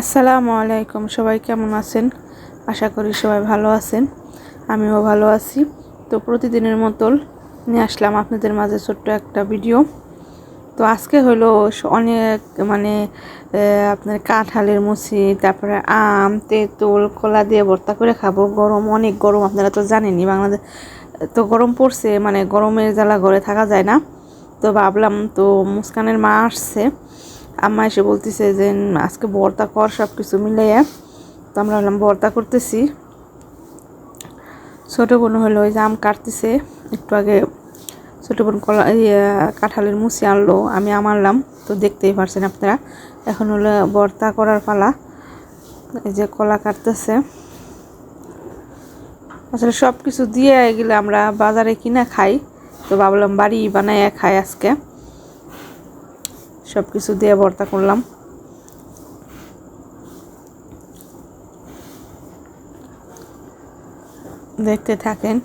আসসালামু আলাইকুম। সবাই কেমন আছেন? আশা করি সবাই ভালো আছেন, আমিও ভালো আছি। তো প্রতিদিনের মতন নিয়ে আসলাম আপনাদের মাঝে ছোট্ট একটা ভিডিও। তো আজকে হলো অনেক আপনার কাঁঠালের মুচি, তারপরে আম, তেঁতুল, কলা দিয়ে ভর্তা করে খাবো। অনেক গরম, আপনারা তো জানেনই বাংলাদেশ তো গরম পড়ছে, গরমের জ্বালা ঘরে থাকা যায় না। তো ভাবলাম, তো মুস্কানের মা আসছে, আম্মা এসে বলতেছে যে আজকে ভর্তা কর সব কিছু মিলাইয়া। তো আমরা হলাম ভর্তা করতেছি। ছোটো বোন হলো ওই যে আম কাটতেছে, একটু আগে ছোটো বোন কাঁঠালের মুচি আনলো, আমি আম আনলাম। তো দেখতেই পারছেন আপনারা। এখন হলো ভর্তা করার পালা। এই যে কলা কাটতেছে। আসলে সব কিছু দিয়ে এগুলো আমরা বাজারে কিনা খাই, তো ভাবলাম বাড়ি বানাইয়া খাই আজকে। সব কিছু দিয়ে ভর্তা করলাম। দেখতে থাকেন।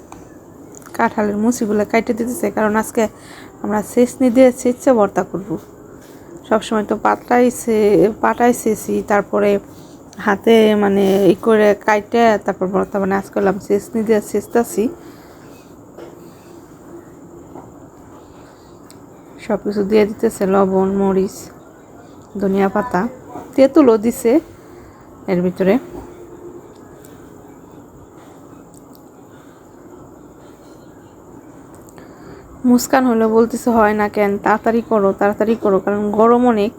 কাঁঠালের মুচিগুলো কাটে দিতেছে, কারণ আজকে আমরা ছেঁচনি দিয়ে ছেঁচে ভর্তা করব। সবসময় তো পাটাইছি, তারপরে হাতে ই করে কাটে তারপর ভর্তা আজকে করলাম ছেঁচনি দিয়ে ছেঁচতেছি। সব কিছু দিয়ে দিতেছে, লবণ, মরিচ, ধনিয়া পাতা, তেঁতুলও দিছে এর ভিতরে। মুস্কান হলো বলতেছে হয় না কেন, তাড়াতাড়ি করো, কারণ গরম অনেক।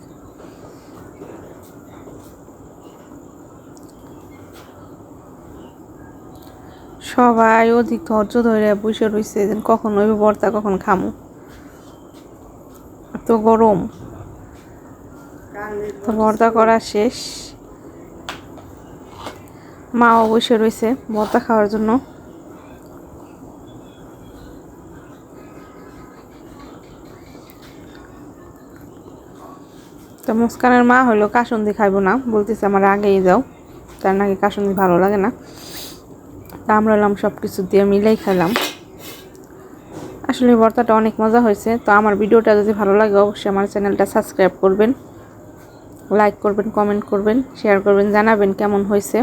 সবাই অধিক ধৈর্য ধরে বসে রয়েছে, কখন ওই ভর্তা কখন খামু, তো গরম। তো ভর্তা করা শেষ, মাও বসে রয়েছে ভর্তা খাওয়ার জন্য। তো মুস্কানের মা হলো কাসুন্দি খাইবো না, বলতেছে আমার আগেই যাও, তার নাকি কাসুন্দি ভালো লাগে না। তা আমরা এলাম সব কিছু দিয়ে মিলাই খেলাম। আসলে ভর্তাটা অনেক মজা হয়েছে। তো আমার ভিডিওটা যদি ভালো লাগে অবশ্যই আমার চ্যানেলটা সাবস্ক্রাইব করবেন, লাইক করবেন, কমেন্ট করবেন, শেয়ার করবেন, জানাবেন কেমন হয়েছে।